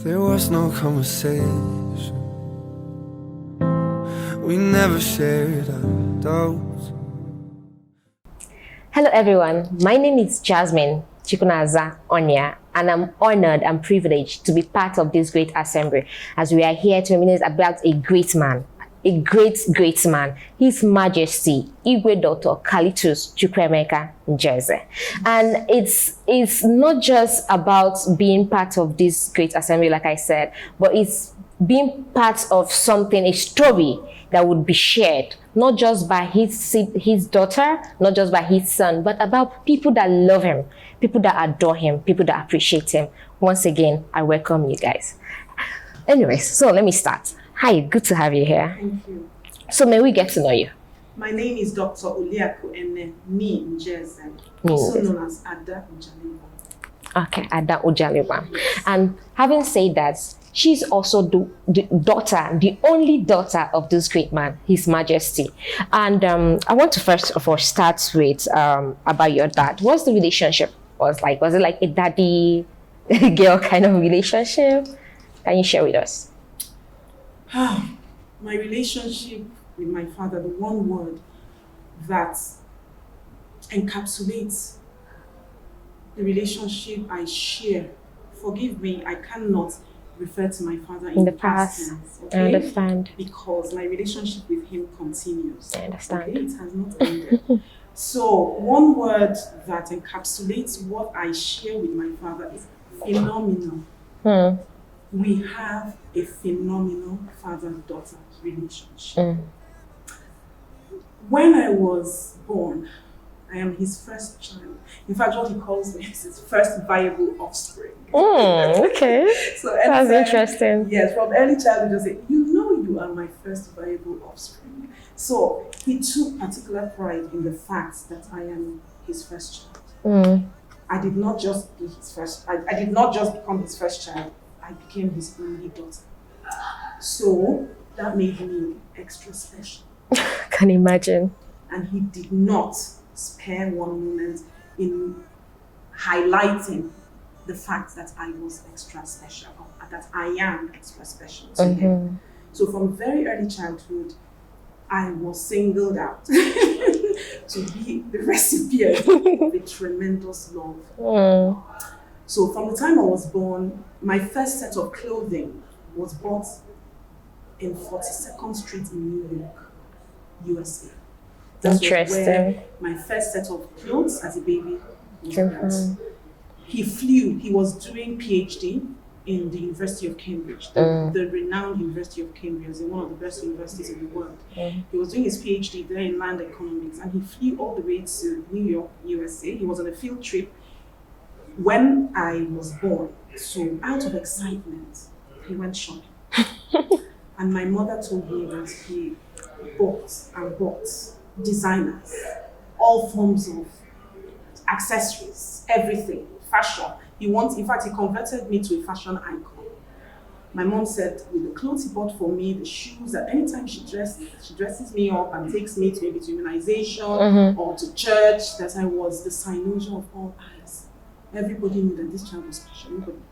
There was no conversation. We never shared our doubts. Hello everyone, my name is Jasmine Onyia, and I'm honored and privileged to be part of this great assembly as we are here to reminisce about a great man, a great man, His Majesty Igwe Dr. Callistus Chukwuemeka Njeze. And it's not just about being part of this great assembly, like I said, but it's being part of something, a story that would be shared, not just by his daughter, not just by his son, but about people that love him, people that adore him, people that appreciate him. Once again, I welcome you guys. Anyways, so let me start. Hi, good to have you here. Thank you. So may we get to know you? My name is Dr. Oliaku Eneh, Njeze, also known as Ada Ujaligwa. Okay, Ada Ujaligwa. And having said that, she's also the daughter, the only daughter of this great man, His Majesty. And I want to first of all start with about your dad. What's the relationship was like? Was it like a daddy girl kind of relationship? Can you share with us? My relationship with my father, the one word that encapsulates the relationship I share. Forgive me, I cannot refer to my father in the past tense, okay? I understand. Because my relationship with him continues. I understand. Okay? It has not ended. So one word that encapsulates what I share with my father is phenomenal. We have a phenomenal father-daughter relationship. When I was born, I am his first child. In fact, what he calls me is his first viable offspring. Okay. So that's interesting. Yes, from early childhood, he just say, you know you are my first viable offspring. So he took particular pride in the fact that I am his first child. I did not just be his first, I did not just become his first child, I became his only daughter. So that made me extra special. Can imagine. And he did not spare one moment in highlighting the fact that I was extra special, or that I am extra special to him. So from very early childhood, I was singled out to be the recipient of a tremendous love. So from the time I was born, my first set of clothing was bought in 42nd Street in New York, USA. That was where my first set of clothes as a baby was bought. He flew, he was doing PhD in the University of Cambridge, the renowned University of Cambridge, one of the best universities in the world. He was doing his PhD there in land economics, and he flew all the way to New York, USA. He was on a field trip when I was born. So out of excitement, he went shopping. And my mother told me that he bought and bought designers, all forms of accessories, everything, fashion. In fact, he converted me to a fashion icon. My mom said, with the clothes he bought for me, the shoes, that anytime she dresses me up and takes me to maybe to immunization or to church, that I was the cynosure of all eyes. Everybody knew that this child was special. Nobody could.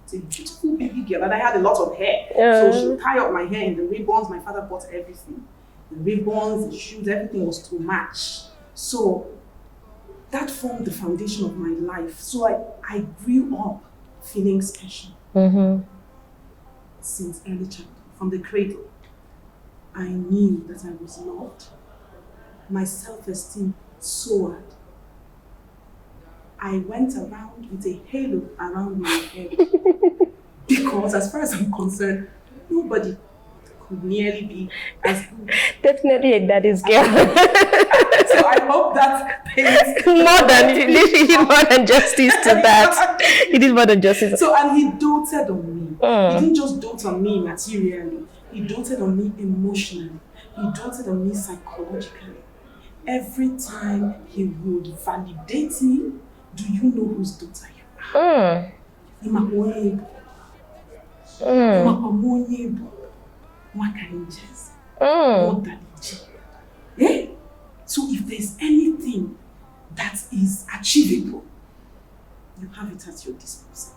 It's a beautiful baby girl, and I had a lot of hair. So she would tie up my hair in the ribbons. My father bought everything. The ribbons, the shoes, everything was to match. So that formed the foundation of my life. So I grew up feeling special. Since early childhood, from the cradle. I knew that I was loved. My self-esteem soared. I went around with a halo around my head because, as far as I'm concerned, nobody could nearly be as good. Definitely a daddy's girl. So I hope that paints he did more than justice to that. He did more than justice. So, and he doted on me. He didn't just dote on me materially. He doted on me emotionally. He doted on me psychologically. Every time he would validate me, do you know whose daughter you are? So if there's anything that is achievable, you have it at your disposal.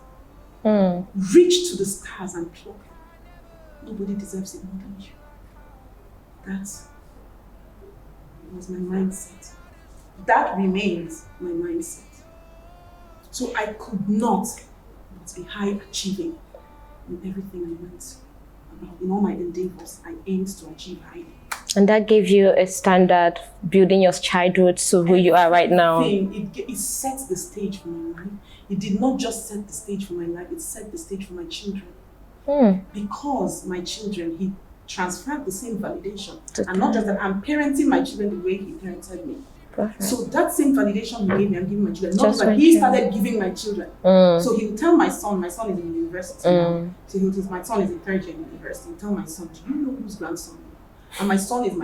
reach to the stars and pluck it. Nobody deserves it more than you. That was my mindset. That remains my mindset. So I could not but be high achieving in everything I went about. In all my endeavors, I aimed to achieve highly. And that gave you a standard, building your childhood to who you are right now. It set the stage for my life. It did not just set the stage for my life, it set the stage for my children. Because my children, he transferred the same validation. And not just that, I'm parenting my children the way he parented me. Perfect. So that same validation he gave me, I'm giving my children. Not that he started giving my children. So he will tell my son is in university now. So my son is in third year in university. He'll tell my son, do you know whose grandson? And my son is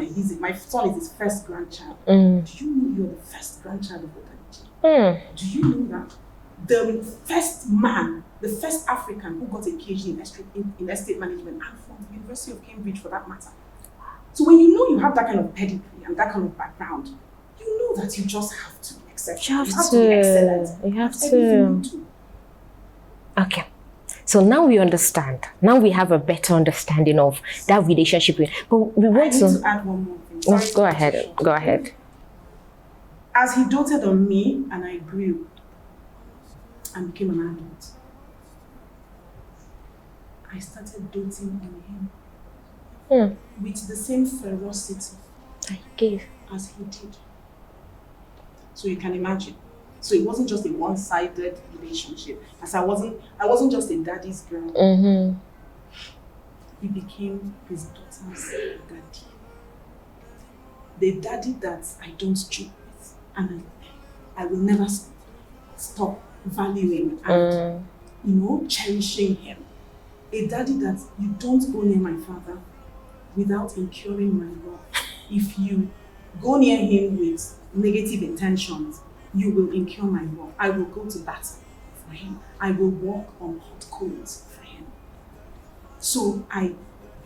my son is his first grandchild. Do you know you're the first grandchild of Odalije? Do you know that the first man, the first African who got a PhD in estate management, and from the University of Cambridge for that matter? So when you know you have that kind of pedigree and that kind of background, you know that you just have to be exceptional. You have to be excellent. You have to. Okay. So now we understand. Now we have a better understanding of that relationship. But we want to add one more thing. Sorry, go ahead. Go ahead. As he doted on me and I grew and became an adult, I started doting on him with the same ferocity as he did. So you can imagine. So it wasn't just a one-sided relationship. As I wasn't just a daddy's girl. He became his daughter's daddy. The daddy that I don't joke with, and I will never stop valuing and cherishing him. A daddy that you don't go near my father without incurring my wrath. If you go near him with negative intentions, you will incur my wrath. I will go to battle for him. I will walk on hot coals for him. So I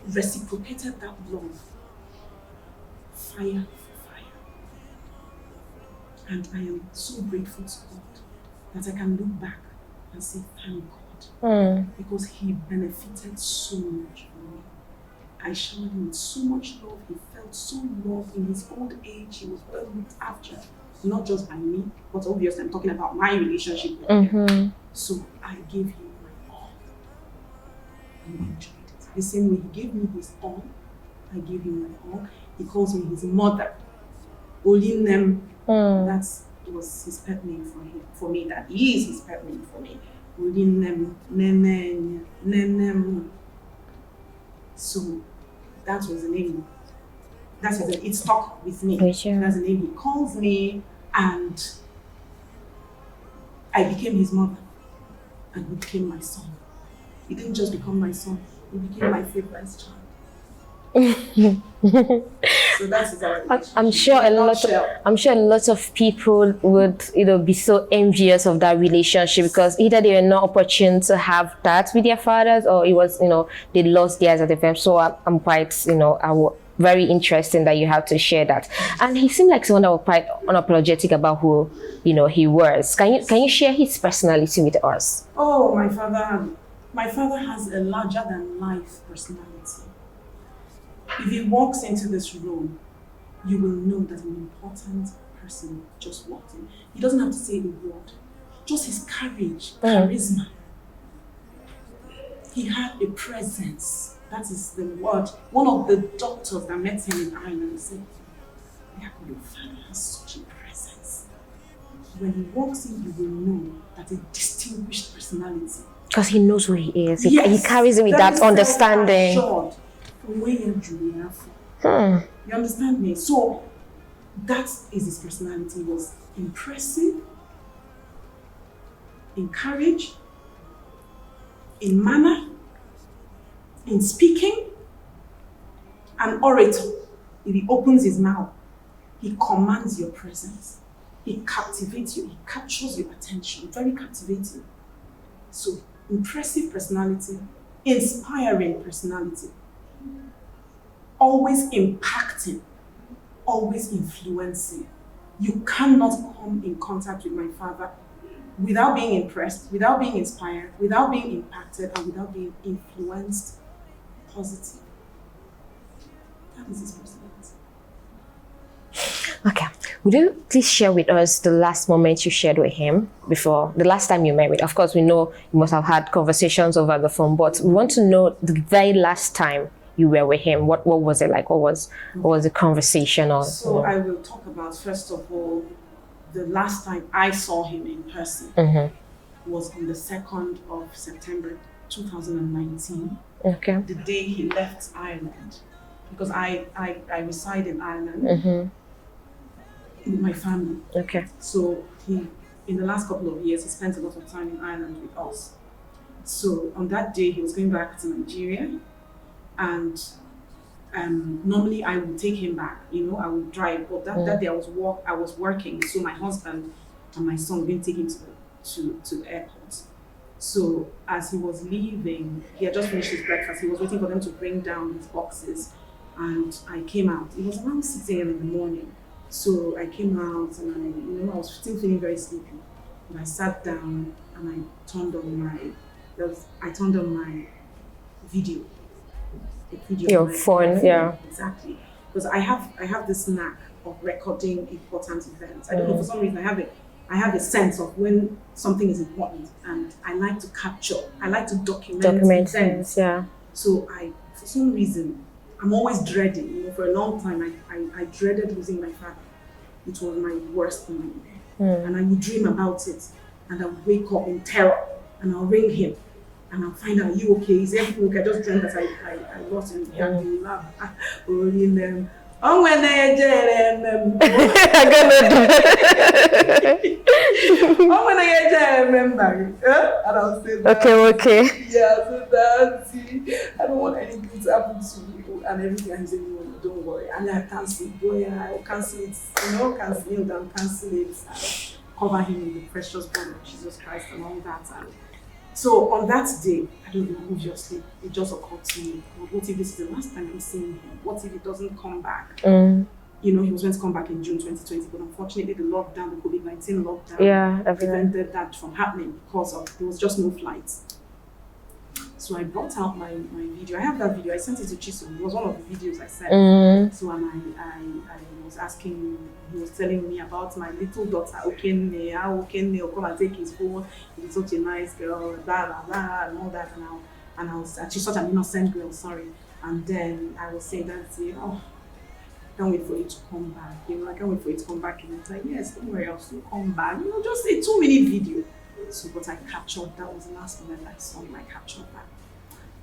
reciprocated that love, fire for fire. And I am so grateful to God that I can look back and say, thank God. Because he benefited so much from me. I showered him with so much love. He felt so loved in his old age. He was well looked after. Not just by me, but obviously I'm talking about my relationship with him. So I gave him my all. And he enjoyed it. The same way he gave me his all, I gave him my all. He calls me his mother. Olinem, that was his pet name for me. That is his pet name for me. Olinem, Nenem. So that was the name. It stuck with me. That's the name he calls me. And I became his mother, and he became my son. He didn't just become my son, he became my favorite child. So that's his relationship. I'm sure a lot of people would be so envious of that relationship, because either they were not opportune to have that with their fathers, or it was they lost theirs at the time. So I'm quite very interesting that you have to share that. And he seemed like someone that was quite unapologetic about who he was. Can you share his personality with us? Oh, my father has a larger than life personality. If he walks into this room, you will know that an important person just walked in. He doesn't have to say a word. Just his courage, charisma. He had a presence. That is the word. One of the doctors that met him in Ireland said, your father has such a presence. When he walks in, you will know that a distinguished personality. Because he knows who he is. He carries him with that understanding. You understand me? So that is his personality. He was impressive, in courage, in manner, in speaking, an orator. If he opens his mouth, he commands your presence. He captivates you. He captures your attention. Very captivating. So, impressive personality, inspiring personality, always impacting, always influencing. You cannot come in contact with my father without being impressed, without being inspired, without being impacted, and without being influenced positive. That is his personality. Okay. Would you please share with us the last moment you shared with him before the last time you met with? Of course, we know you must have had conversations over the phone, but we want to know the very last time you were with him. What was it like? What was the conversation on? So I will talk about, first of all, the last time I saw him in person was on the 2nd of September 2019. Okay. The day he left Ireland, because I reside in Ireland with my family. Okay. So he, in the last couple of years, he spent a lot of time in Ireland with us. So on that day, he was going back to Nigeria, and normally I would take him back. You know, I would drive, but that day I was working. So my husband and my son didn't take him to the airport. So as he was leaving, he had just finished his breakfast. He was waiting for them to bring down his boxes, and I came out. It was around 6 a.m. in the morning. So I came out, and I was still feeling very sleepy. And I sat down and I turned on my video. Your phone, yeah. Exactly. Because I have this knack of recording important events. I don't know, for some reason I have a sense of when something is important, and I like to document events. Yeah. So for some reason, I'm always dreading. You know, for a long time, I dreaded losing my father. It was my worst nightmare. And I would dream about it, and I would wake up in terror, and I'll ring him, and I'll find out, are you okay? Is everything okay? I just dreamt that I lost him in the lab. Oh, when I remember. And I'll say that. Okay. Yeah, so that's it. I don't want anything to happen to you. And everything I'm saying, no, don't worry. And I cancel it. Boy, I'll cancel it. Cancel it. Cover him in the precious blood of Jesus Christ and all that. And so on that day, I don't know, obviously, it just occurred to me, what if this is the last time I'm seeing him? What if he doesn't come back? You know, he was meant to come back in June 2020, but unfortunately the lockdown, the COVID-19 lockdown, prevented that from happening because there was just no flights. So I brought out my video. I have that video. I sent it to Chisom. It was one of the videos I sent. So I was asking, he was telling me about my little daughter, Okene, will come and take his phone. He's such a nice girl, blah, blah, blah, and all that. And she's such an innocent girl, sorry. And then I was saying that, can't wait for you to come back. You know, I can't wait for you to come back. And it's like, yes, don't worry, I'll still come back. You know, just a 2-minute video. So, but I captured, that was the last moment I saw him, I captured that.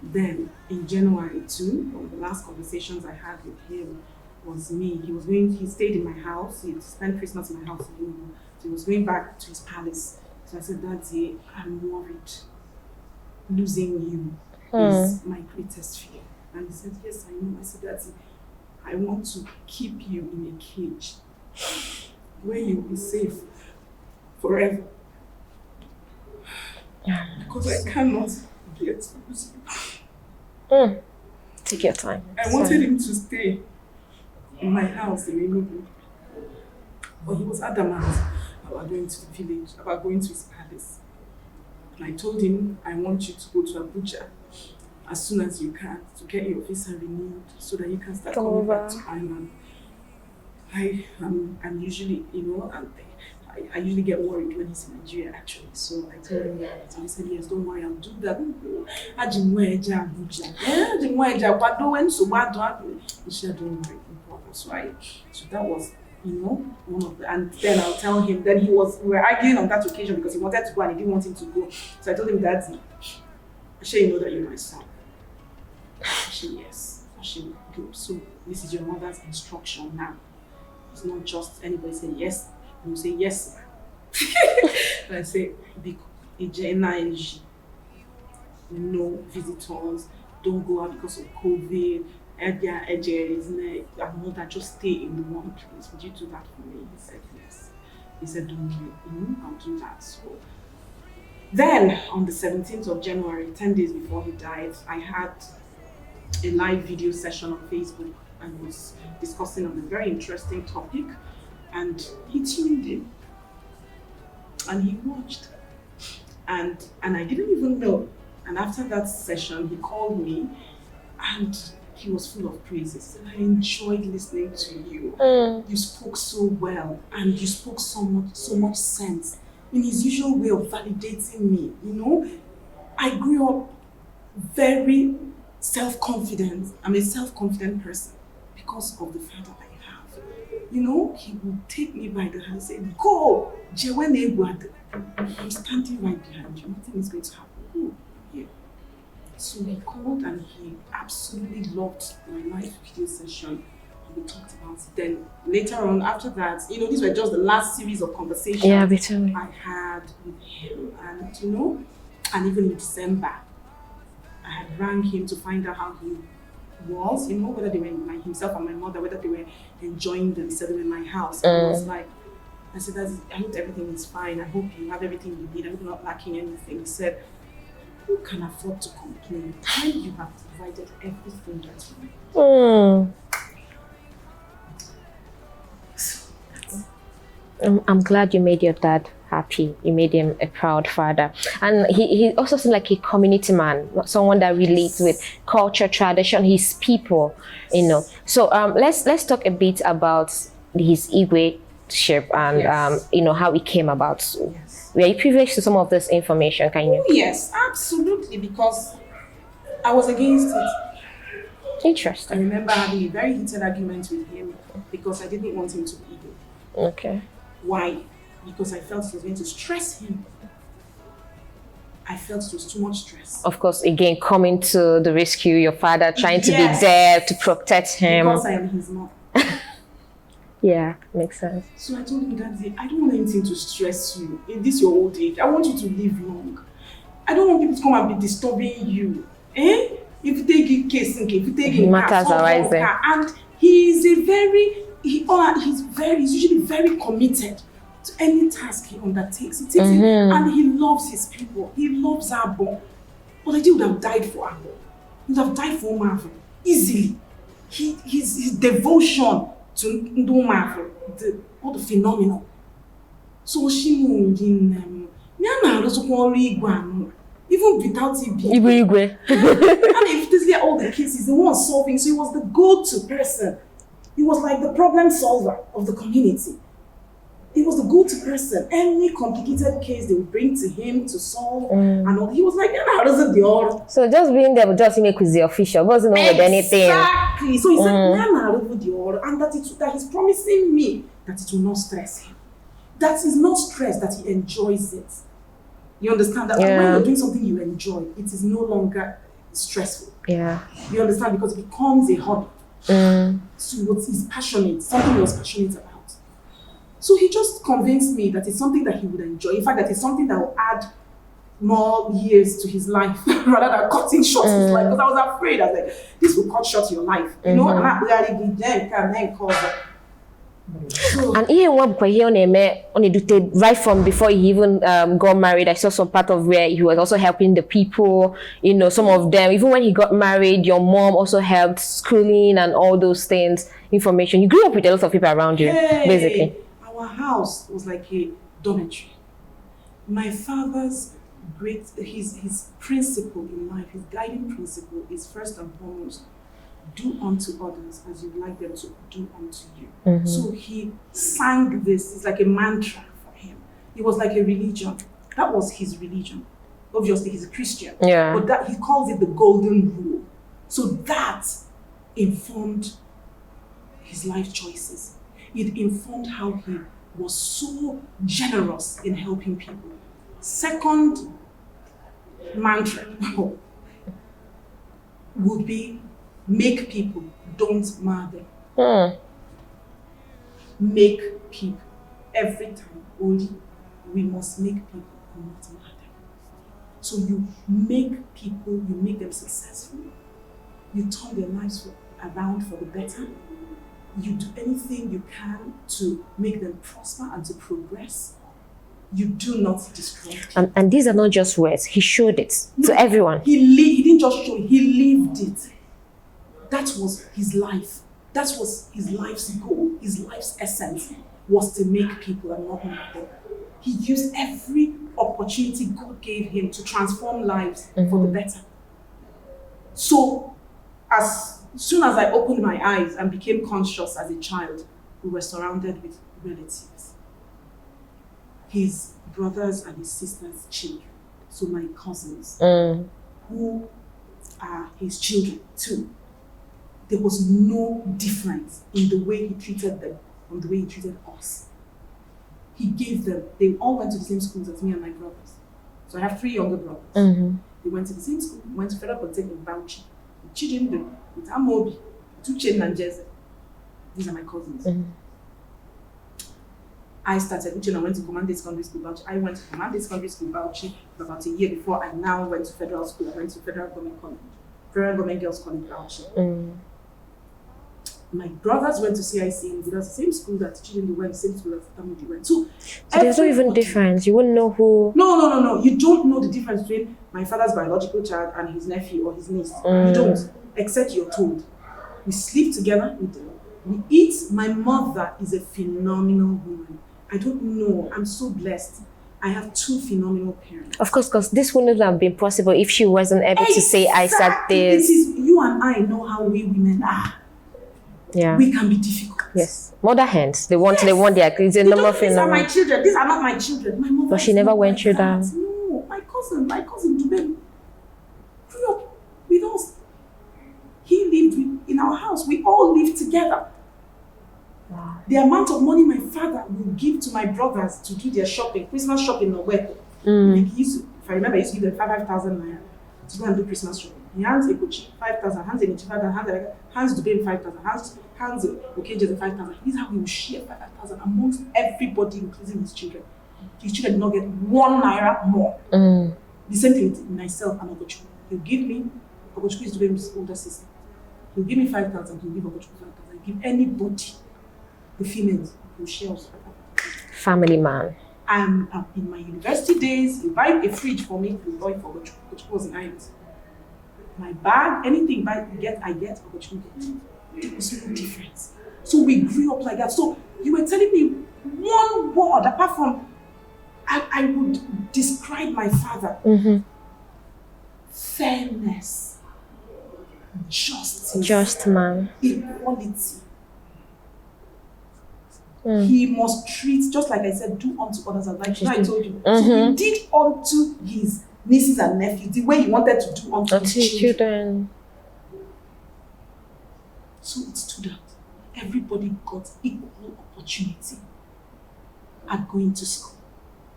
Then in January too, one of the last conversations I had with him was he stayed in my house, he spent Christmas in my house, so he was going back to his palace. So I said, Daddy, I'm worried. Losing you is my greatest fear. And he said, yes, I know. I said, Daddy, I want to keep you in a cage where you'll be safe forever. Because I cannot get to lose you. Take your time. I wanted him to stay in my house in Enugu. But he was adamant about going to the village, about going to his palace. And I told him, I want you to go to Abuja as soon as you can to get your visa renewed so that you can start coming back to Ireland. I'm usually, I usually get worried when he's in Nigeria, actually. So I told him that. And he said, yes, don't worry, I'll do that. So that was, one of the, and then I'll tell him, we were arguing on that occasion because he wanted to go and he didn't want him to go. So I told him, Daddy, I'm sure you know that you're my son. She, yes. She, good. So this is your mother's instruction now. It's not just anybody saying yes. You say yes. And I say, no visitors, don't go out because of COVID, and all that, just stay in the one place. Would you do that for me? He said yes. He said, don't worry, I'll do that. So then on the 17th of January, 10 days before he died, I had a live video session on Facebook and was discussing on a very interesting topic. And he tuned in and he watched. And I didn't even know. And after that session, he called me and he was full of praises. And I enjoyed listening to you. You spoke so well and you spoke so much sense in his usual way of validating me. You know, I grew up very self-confident. I'm a self-confident person because of the father I have. You know, he would take me by the hand and say, go, I'm standing right behind you. Nothing is going to happen. Go here. So he called and he absolutely loved my live video session. We talked about it. Then later on, after that, you know, these were just the last series of conversations I had with him. And you know, and even in December, I had rang him to find out how he was, you know, whether they were like himself and my mother, whether they were enjoying themselves in my house. And I was like, I said, I hope everything is fine. I hope you have everything you need. I hope you're not lacking anything. He said, who can afford to complain when you have provided everything that you need? I'm glad you made your dad happy. You made him a proud father. And he also seemed like a community man, someone that relates with culture, tradition, his people, you know. So let's talk a bit about his Igwe ship and you know, how it came about. Were you privileged to some of this information? Can you? Yes, absolutely, because I was against it. Interesting. I remember having a very heated argument with him because I didn't want him to be Igwe. Okay. Why? Because I felt it was going to stress him. I felt it was too much stress. Of course, again, coming to the rescue, your father trying to be there to protect him. Because I am his mom. Yeah, makes sense. So I told him that day, I don't want anything to stress you. In this your old age, I want you to live long. I don't want people to come and be disturbing you. If you take a case, if you take a matters arising. And he's usually very committed to any task he undertakes. He takes it and he loves his people. He loves Abor. But I would have died for Abor. He would have died for Umuavulu easily. His devotion to Umuavulu, all the phenomenal. So she moved in even without it being Igwe. and if this get all the cases, the one solving, so he was the go-to person. He was like the problem solver of the community. He was the go-to person. Any complicated case they would bring to him to solve, and all. He was like, how does it do? So just being there would just make with the official, wasn't with anything. Exactly. So he said, and that he's promising me that it will not stress him. That is not stress, that he enjoys it. You understand that when you're doing something you enjoy, it is no longer stressful. Yeah. You understand? Because it becomes a hobby. So what he's passionate, something he was passionate about. So he just convinced me that it's something that he would enjoy. In fact, that it's something that will add more years to his life rather than cutting short his life. Because I was afraid, I was like, this will cut short your life. You know, and not really be there, can cause that. And even right from before he even got married, I saw some part of where he was also helping the people, you know, some of them. Even when he got married, your mom also helped schooling and all those things, information. You grew up with a lot of people around you, basically. Our house was like a dormitory. My father's his principle in life, his guiding principle is first and foremost, do unto others as you would like them to do unto you. So he sang this. It's like a mantra for him. It was like a religion. That was his religion. Obviously, he's a Christian. Yeah. But that he calls it the golden rule. So that informed his life choices. It informed how he was so generous in helping people. Second mantra would be, make people, don't murder. Make people. Every time, only we must make people, not murder. So you make people, you make them successful. You turn their lives around for the better. You do anything you can to make them prosper and to progress. You do not destroy people. And these are not just words. He showed it to everyone. He didn't just show it, he lived it. That was his life. That was his life's goal. His life's essence was to make people and not murder. He used every opportunity God gave him to transform lives for the better. So as soon as I opened my eyes and became conscious as a child, we were surrounded with relatives. His brothers and his sisters' children. So my cousins, who are his children too. There was no difference in the way he treated them from the way he treated us. He gave them, they all went to the same schools as me and my brothers. So I have 3 younger brothers. They went to the same school, went to Federal Polytechnic in Bauchi, with Chisom, with Amobi, with Ujaligwa and Njeze. These are my cousins. I started, Ujaligwa went to Commanded Secondary School Bauchi. I went to Commanded Secondary School Bauchi for about a year before I now went to federal school. I went to Federal Government College, Federal Government Girls College Bauchi. My brothers went to CIC, because the same school that Chisom went, the same school that Amobi went. So there's no even difference. You wouldn't know who. No. You don't know the difference between my father's biological child and his nephew or his niece. You don't, except you're told. We sleep together, we eat. My mother is a phenomenal woman. I don't know. I'm so blessed. I have 2 phenomenal parents. Of course, because this wouldn't have been possible if she wasn't able to say, I said this. You and I know how we women are. Yeah. We can be difficult. Yes. Mother hens. They want their kids. These are my children. These are not my children. My mother. But she never went through that. No, my cousin Dubem grew up with us. He lived in our house. We all lived together. Wow. The amount of money my father would give to my brothers to do their shopping, Christmas shopping or where. If I remember, he used to give them 5,000 naira to go and do Christmas shopping. He hands Ebuka 5,000, hands Enichi 5,000, hands Dubem 5,000, hands Njeze 5,000. This is how he will share 5,000 amongst everybody, including his children. His children did not get 1 naira more. The same thing with myself and Ojukwu. He'll give me, Ojukwu is Dubem's older sister. He'll give me 5,000, he'll give Ojukwu 5,000. He'll give anybody, the females, he'll share us 5,000. Family man. I'm in my university days, he'll buy a fridge for me, he'll buy it for Ojukwu. Ojukwu was in Ireland. My bag, anything I get, Ojukwu gets. There was no difference. So we grew up like that. So you were telling me one word, apart from, I would describe my father. Fairness, justice, just man, equality. He must treat, just like I said, do unto others as I told you. So he did unto his nieces and nephews the way he wanted to do unto his children. So it stood out. Everybody got equal opportunity at going to school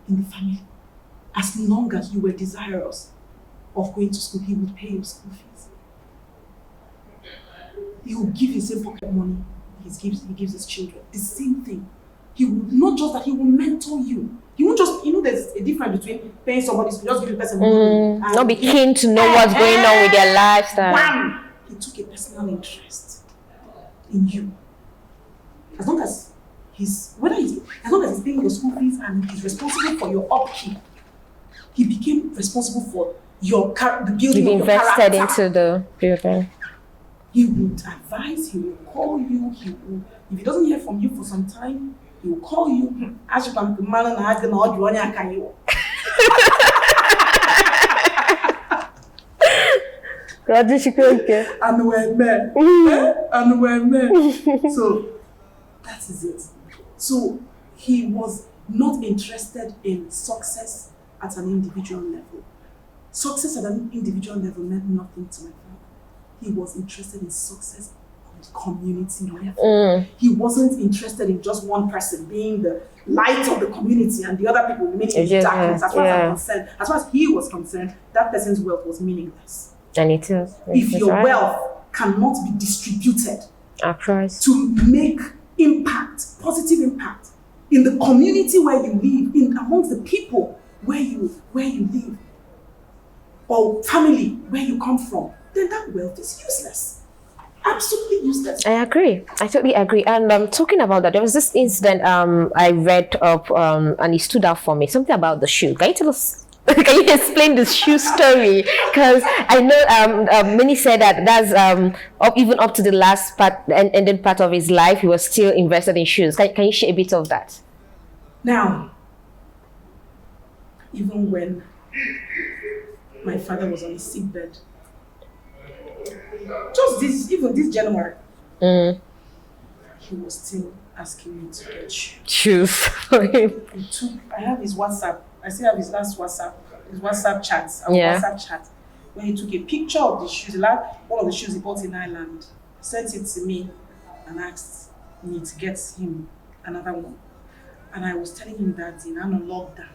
in the family. As long as you were desirous of going to school, he would pay your school fees. He would give you the same pocket money he gives his children. The same thing. He would not just that, he will mentor you. He won't just, there's a difference between paying somebody to just give the person money. Not be keen to know what's going on with their lifestyle. Wham! He took a personal interest in you. As long as he's paying your school fees and he's responsible for your upkeep, he became responsible for the building of your character. You've invested into the building. He would advise, he will call you, if he doesn't hear from you for some time, he will call you. Ask you and so that is it. So he was not interested in success at an individual level. Success at an individual level meant nothing to my father. He was interested in success on the community level. He wasn't interested in just one person being the light of the community and the other people remaining in darkness. As far as I'm concerned, as far as he was concerned, that person's wealth was meaningless. And it is. If your wealth cannot be distributed across to make impact, positive impact in the community where you live, amongst the people where you live, or family where you come from, then that wealth is useless. Absolutely useless. I agree. I totally agree. And talking about that, there was this incident I read up and it stood out for me. Something about the shoe. Can you tell us? Can you explain the shoe story? Because I know many said that's even up to the last part, ended part of his life, he was still invested in shoes. Can you share a bit of that? Now, even when my father was on his sick bed. Even this January, he was still asking me to get shoes for him. I have his WhatsApp. I still have his last WhatsApp chats, WhatsApp chat, when he took a picture of the shoes, one of the shoes he bought in Ireland, sent it to me and asked me to get him another one. And I was telling him that in an lockdown,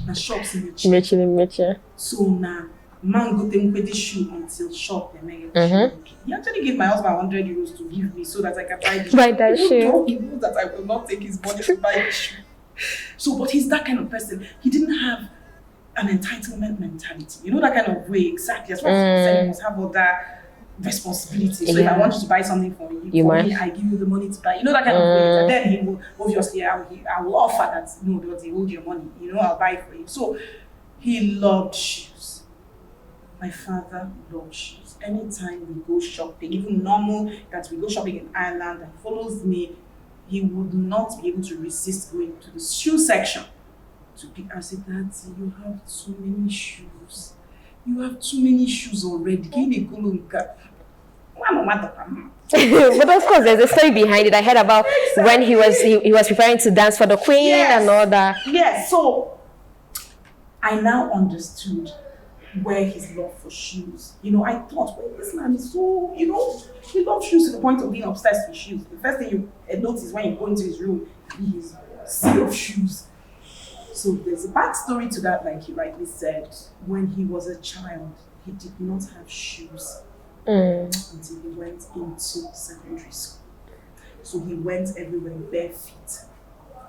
the shops in the so now, man go take this shoe until shop and make it. He actually gave my husband 100 euros to give me so that I can buy the shoe. Buy that shoe. He knows that I will not take his money to buy the shoe. So, but he's that kind of person. He didn't have an entitlement mentality. You know that kind of way, exactly. That's why he said he must have other responsibilities. So if I want you to buy something for me, I give you the money to buy. You know that kind of way. And then he will, obviously, I will offer that, no, because he hold your money. You know, I'll buy it for him. So he loved shoes. My father loved shoes. Anytime we go shopping, even normal that we go shopping in Ireland and follows me, he would not be able to resist going to the shoe section to pick. I said, Daddy, you have too many shoes. You have too many shoes already. But of course, there's a story behind it. I heard about when he was preparing to dance for the Queen and all that. Yes, so I now understood where his love for shoes. You know, I thought, well, this man is so, you know, he loves shoes to the point of being obsessed with shoes. The first thing you notice when you go into his room is a sea of shoes. So there's a backstory to that, like he rightly said. When he was a child, he did not have shoes until he went into secondary school. So he went everywhere bare feet.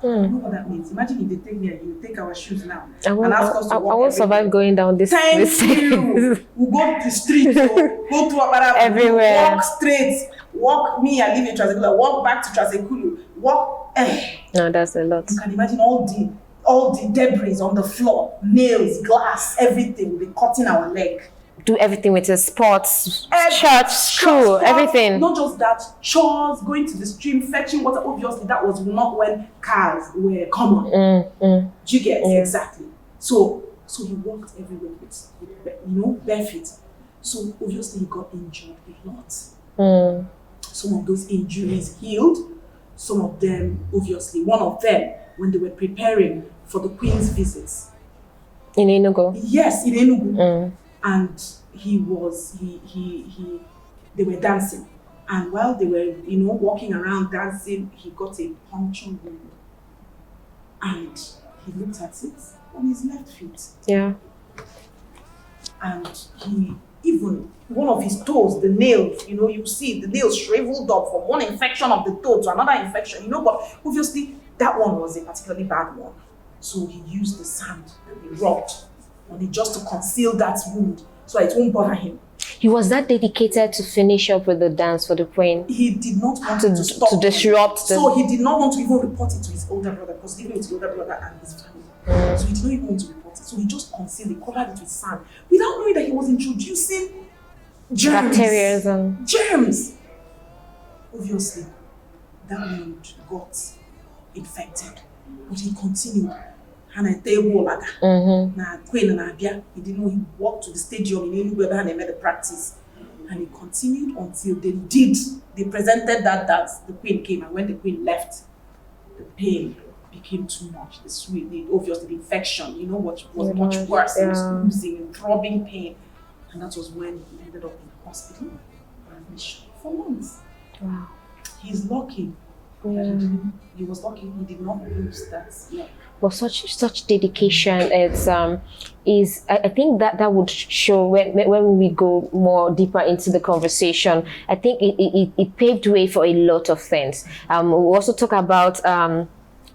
You know what that means? Imagine if they take me and you take our shoes now and ask us to walk. I won't survive going down this. Thank you. We'll go to the street, go to Abara, everywhere. Walk straight. Walk me, I live in Trasekulu. Walk back to Trasekulu. Walk. No, that's a lot. You can imagine all the debris on the floor, nails, glass, everything. We'll be cutting our leg. Do everything with his sports, church, school, everything. Not just that, chores, going to the stream, fetching water. Obviously, that was not when cars were common. Do you get exactly? So he walked everywhere with bare feet. So obviously, he got injured a lot. Some of those injuries healed. Some of them, obviously, one of them, when they were preparing for the Queen's visits. In Enugu? Yes, in Enugu. And they were dancing. And while they were, walking around dancing, he got a puncture wound. And he looked at it on his left feet. Yeah. And even one of his toes, the nails, you see the nails shriveled up from one infection of the toe to another infection, but obviously that one was a particularly bad one. So he used the sand and he rubbed on it just to conceal that wound so it won't bother him. He was that dedicated to finish up with the dance for the Queen. He did not want to stop. To disrupt. So he did not want to even report it to his older brother because he lived with his older brother and his family. So he did not even want to report it. So he just concealed it, covered it with sand, without knowing that he was introducing germs. Bacteria. Germs. Obviously, that wound got infected, but he continued. And I tell you, Queen and Abia, he didn't know he walked to the stadium in Enugu and they made the practice. And he continued until they presented that dance. The Queen came, and when the Queen left, the pain became too much. Obviously, the infection, what was much worse. It was oozing and throbbing pain. And that was when he ended up in the hospital for months. Wow. He's lucky. Yeah. He was lucky he did not lose that. Yeah. Well, such dedication, I think that would show when we go more deeper into the conversation. I think it paved way for a lot of things. We'll also talk about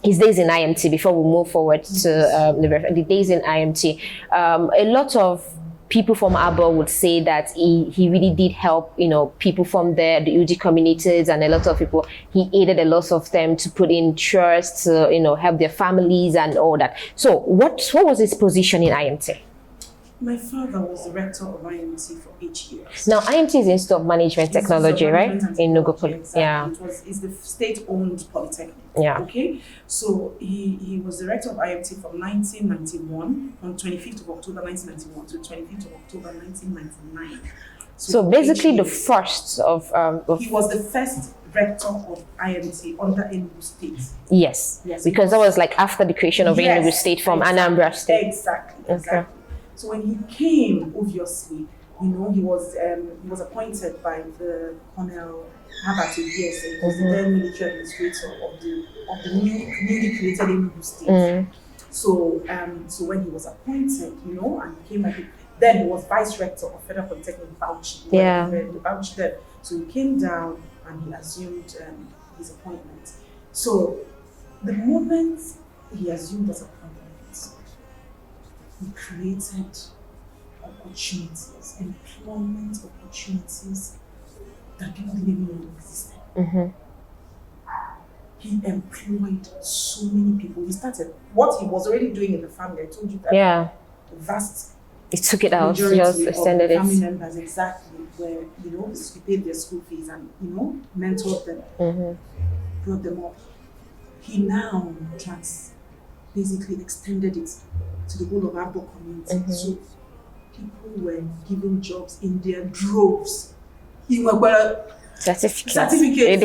his days in IMT before we move forward to the days in IMT. A lot of people from Abor would say that he really did help, people from there, the UG communities, and a lot of people. He aided a lot of them to put in trust, to help their families and all that. So what was his position in IMT? My father was the rector of IMT for 8 years. Now, IMT is Institute of Management Technology, right? In Nnagbuo. Exactly. Yeah. It's the state-owned polytechnic. Yeah. Okay. So he was director of IMT from 1991, from 25th of October 1991 to 25th of October 1999. So basically the first of he was the first rector of IMT under Enugu State. Yes. Because that was like after the creation of Enugu State from Anambra State. Exactly. Okay. So when he came, obviously, he was appointed by the Colonel Herbert Obiese, he was the then military administrator of the newly created Enugu State. So when he was appointed, and he came then he was vice rector of Federal Polytechnic Bauchi. The Bauchi then. So he came down and he assumed his appointment. So the moment he assumed his appointment, he created opportunities, employment opportunities that people didn't even know existed. He employed so many people. He started what he was already doing in the family. I told you that. Yeah. The vast. He took it out, just extended it. Family members, exactly, where he paid their school fees and mentored them, brought them up. He now basically extended it to the whole of Abor community. So people were given jobs in their droves. Certificate.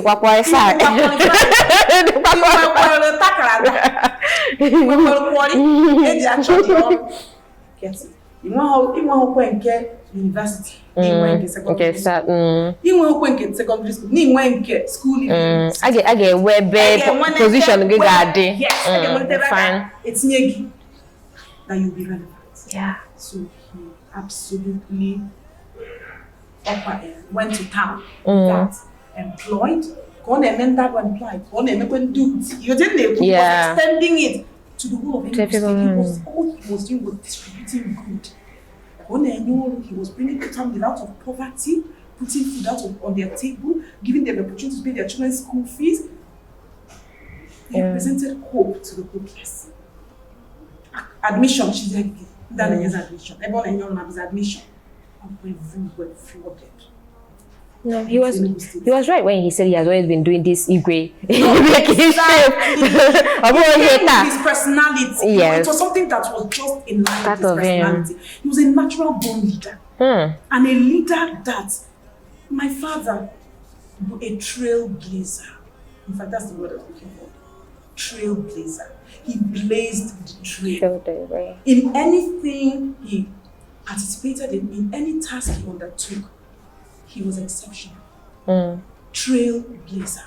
University. Secondary school. School. I get web position. Fine. It's nyegi that you'll be relevant. Yeah. So he absolutely went to town. That employed. You didn't he was extending it to the whole of Enugu. All he was doing was distributing good. He was bringing the family out of poverty, putting food out on their table, giving them the opportunity to pay their children's school fees. He represented hope to the hopeless. Admission, she's like, admission. Everyone in your is admission. Everywhere flooded. No, he was right when he said he has always been doing this Igwe. His personality. Yes. It was something that was just in line with his personality. He was a natural born leader. And a leader that my father, a trailblazer. In fact, that's the word I was looking for. Trailblazer. He blazed the trail. In anything he participated in any task he undertook, he was exceptional. Trailblazer.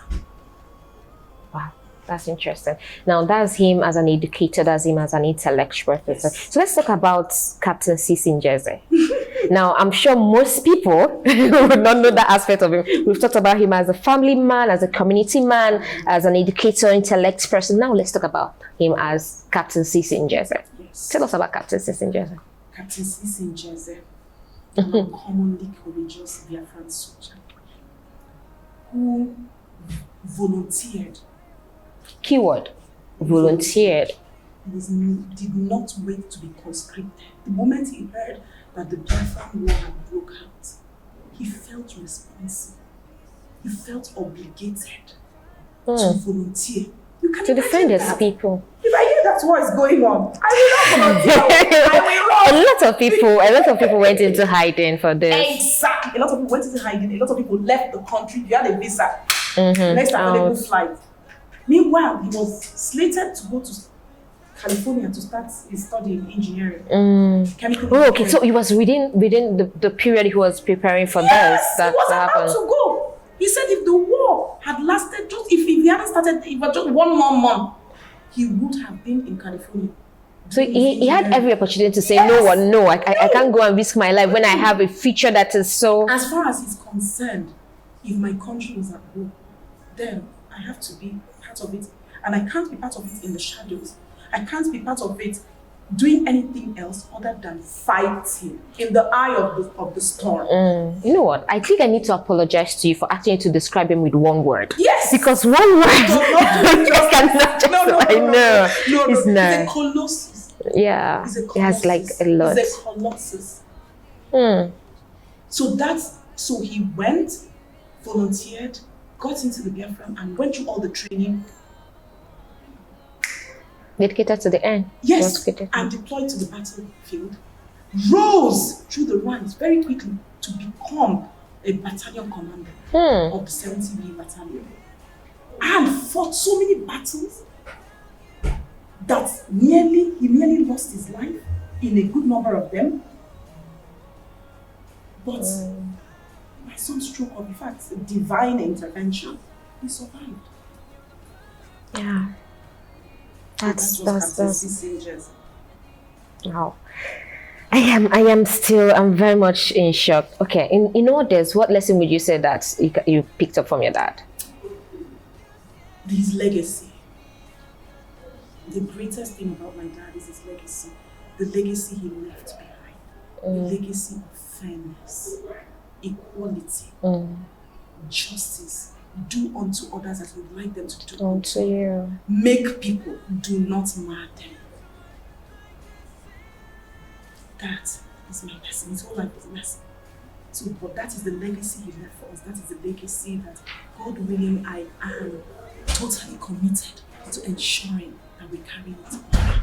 Wow, that's interesting. Now, that's him as an educator, that's him as an intellectual person. So let's talk about Captain Chisom Njeze. Now, I'm sure most people would not know that aspect of him. We've talked about him as a family man, as a community man, as an educator, intellect person. Now, let's talk about him as Captain Chisom Njeze. Yes. Tell us about Captain Chisom Njeze. Captain Chisom Njeze, a commonly courageous Biafran soldier who volunteered. Keyword, volunteered. Did not wait to be conscripted. The moment he heard that the Biafran war had broke out, he felt responsible. He felt obligated to volunteer. You can to defend his people. If I hear that war is going on, I will not volunteer. I will not. A lot of people went into hiding for this. Exactly. A lot of people went into hiding. A lot of people left the country. You had a visa. Next available flight. Meanwhile, he was slated to go to California to start his study in engineering. Okay, so it was within the period he was preparing for this. That he was about to go. He said if the war had lasted if he hadn't started even just 1 more month, he would have been in California. So he had every opportunity to say, no, I can't go and risk my life when I have a future that is so... As far as he's concerned, if my country is at war, then I have to be part of it. And I can't be part of it in the shadows. I can't be part of it doing anything else other than fighting in the eye of the storm. You know what? I think I need to apologize to you for asking you to describe him with one word. Yes! Because one word... No. It's not. He's a colossus. Yeah. He's a colossus. He has like a lot. He's a colossus. So he went, volunteered, got into the Biafran and went through all the training. Dedicated to the end. Yes, and deployed to the battlefield. Rose through the ranks very quickly to become a battalion commander of the 70B Battalion. And fought so many battles that he nearly lost his life in a good number of them. But by some stroke of, in fact, divine intervention, he survived. Yeah. That's wow. I'm very much in shock. Okay, in all this, what lesson would you say that you picked up from your dad? His legacy. The greatest thing about my dad is his legacy. The legacy he left behind. The legacy of fairness, equality, justice. Do unto others as you'd like them to do unto you. Make people, do not mar them. That is my lesson. His whole life is a lesson. So, but that is the legacy he left for us. That is the legacy that, God willing, I am totally committed to ensuring that we carry it on.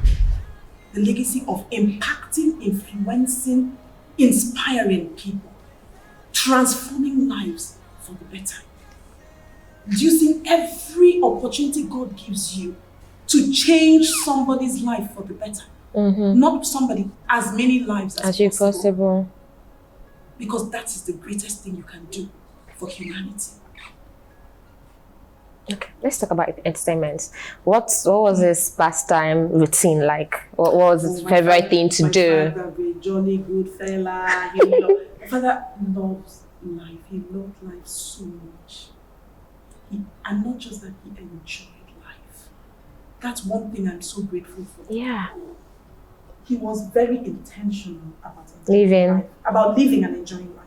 The legacy of impacting, influencing, inspiring people, transforming lives for the better. Using every opportunity God gives you to change somebody's life for the better. Not somebody, as many lives as possible. Because that is the greatest thing you can do for humanity. Okay, let's talk about entertainment. What was his pastime routine like? What was his favorite thing to do? My father, a jolly good fella. My father loves life. He loved life so much. And not just that, he enjoyed life. That's one thing I'm so grateful for. Yeah. He was very intentional about living and enjoying life.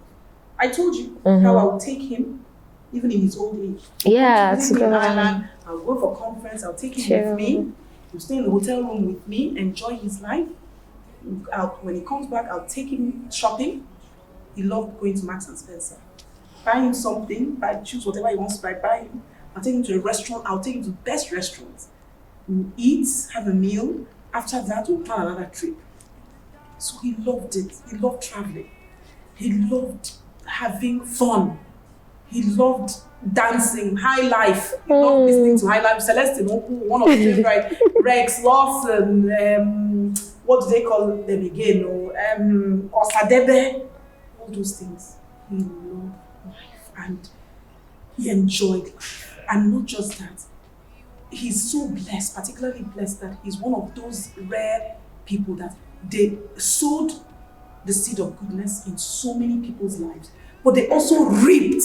I told you how I would take him, even in his old age. Yeah, to go Ireland, I'll go for conference, I'll take him with me. He'll stay in the hotel room with me, enjoy his life. When he comes back, I'll take him shopping. He loved going to Marks and Spencer. Buy him something, choose whatever he wants to buy him. I'll take him to a restaurant, I'll take him to the best restaurants. We'll eat, have a meal. After that, we'll plan another trip. So he loved it. He loved traveling. He loved having fun. He loved dancing, high life. He loved listening to high life. Celestine, one of his favorite, Rex, Lawson, what do they call them again? Osadebe, all those things. He loved life and he enjoyed life. And not just that, he's so blessed, particularly blessed, that he's one of those rare people that they sowed the seed of goodness in so many people's lives, but they also reaped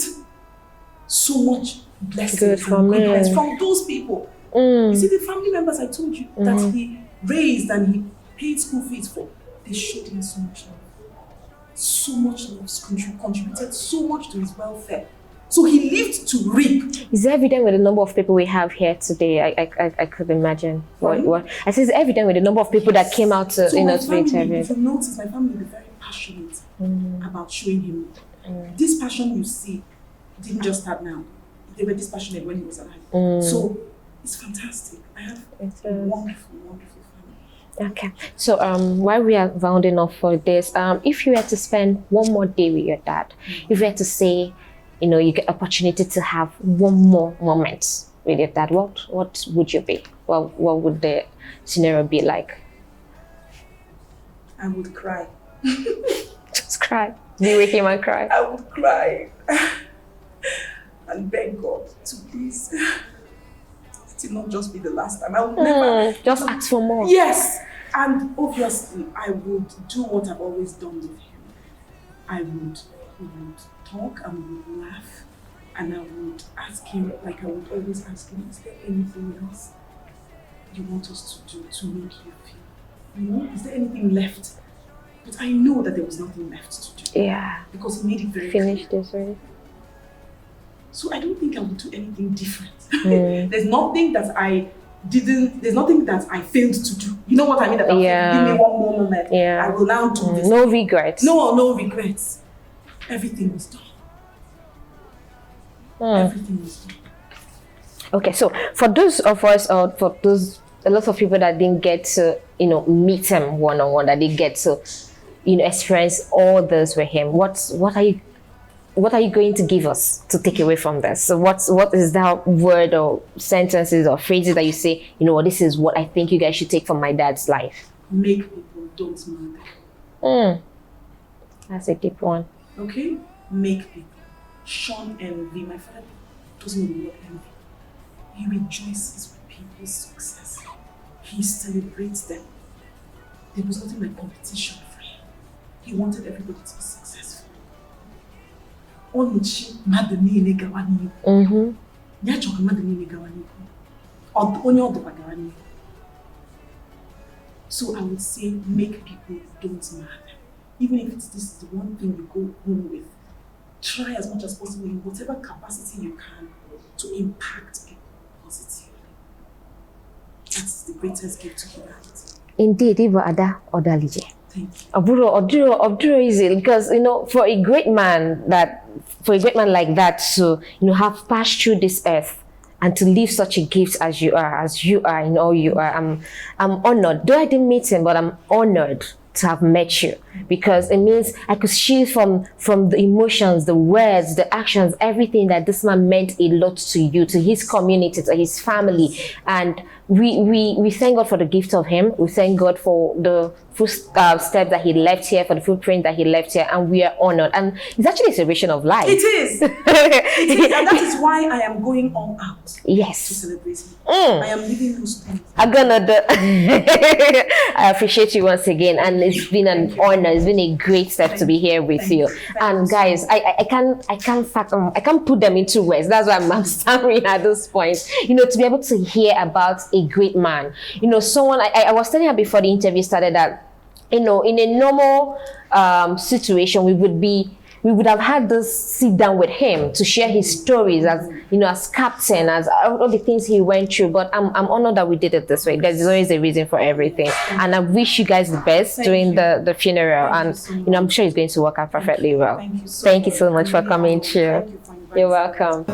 so much blessings and goodness from those people. You see, the family members I told you that he raised and he paid school fees for, they showed him so much love. So much love, contributed so much to his welfare. So he lived to reap. Is evident with the number of people we have here today? I could imagine. What I say is evident with the number of people that came out to, so to be interviewed. If you notice, my family is very passionate about showing him. This passion you see didn't just start now. They were this passionate when he was alive. So it's fantastic. I have a wonderful, wonderful family. Okay. So while we are rounding off for this, if you had to spend one more day with your dad, if you had to say, you get opportunity to have one more moment with your dad, what would you be? What would the scenario be like? I would cry. Just cry. Be with him and cry. I would cry and beg God to please let it not just be the last time. I would never just ask for more. Yes, and obviously I would do what I've always done with him. We would talk and we would laugh, and I would ask him, like I would always ask him, is there anything else you want us to do to make you feel? Is there anything left? But I know that there was nothing left to do. Yeah. Because he made it very Finished clear. this, right? So I don't think I would do anything different. There's nothing that I failed to do. You know what I mean? That Yeah. give me one more moment. Yeah. I will now do this. No regrets. No regrets. Everything was done. Everything was done. Okay, so for those of us, or for those, a lot of people that didn't get to, meet him one-on-one, that didn't get to, experience all this with him, what are you going to give us to take away from this? So what is that word or sentences or phrases that you say, this is what I think you guys should take from my dad's life? Make people, don't murder. That's a deep one. Okay? Make people. Shun envy. My father doesn't know what envy. He rejoices with people's success. He celebrates them. There was nothing like competition for him. He wanted everybody to be successful. So I would say, make people, don't mad. Even if this is the one thing you go home with, try as much as possible in whatever capacity you can to impact people positively. That's the greatest gift to humanity. Indeed, Ibo Ada Odalije. Thank you. Aburo easy, because for a great man like that to have passed through this earth and to leave such a gift as you are in all you are, I'm honored. Though I didn't meet him, but I'm honored to have met you, because it means I could see from the emotions, the words, the actions, everything that this man meant a lot to you, to his community, to his family. And we thank God for the gift of him. We thank God for the footsteps that he left here, for the footprint that he left here, and we are honored. And it's actually a celebration of life. It is. And that is why I am going all out. Yes. To celebrate him. I am leaving no stones. I appreciate you once again, and it's been an honor. It's been a great step to be here with you. And guys, I can't put them into words. That's why I'm stammering at this point. To be able to hear about a great man. Someone I was telling her before the interview started that in a normal situation we would have had this sit down with him to share his stories as captain, as all the things he went through. But I'm honored that we did it this way. There's always a reason for everything, and I wish you guys the best during the funeral. And I'm sure it's going to work out perfectly well. Thank you so much for coming through. You're welcome.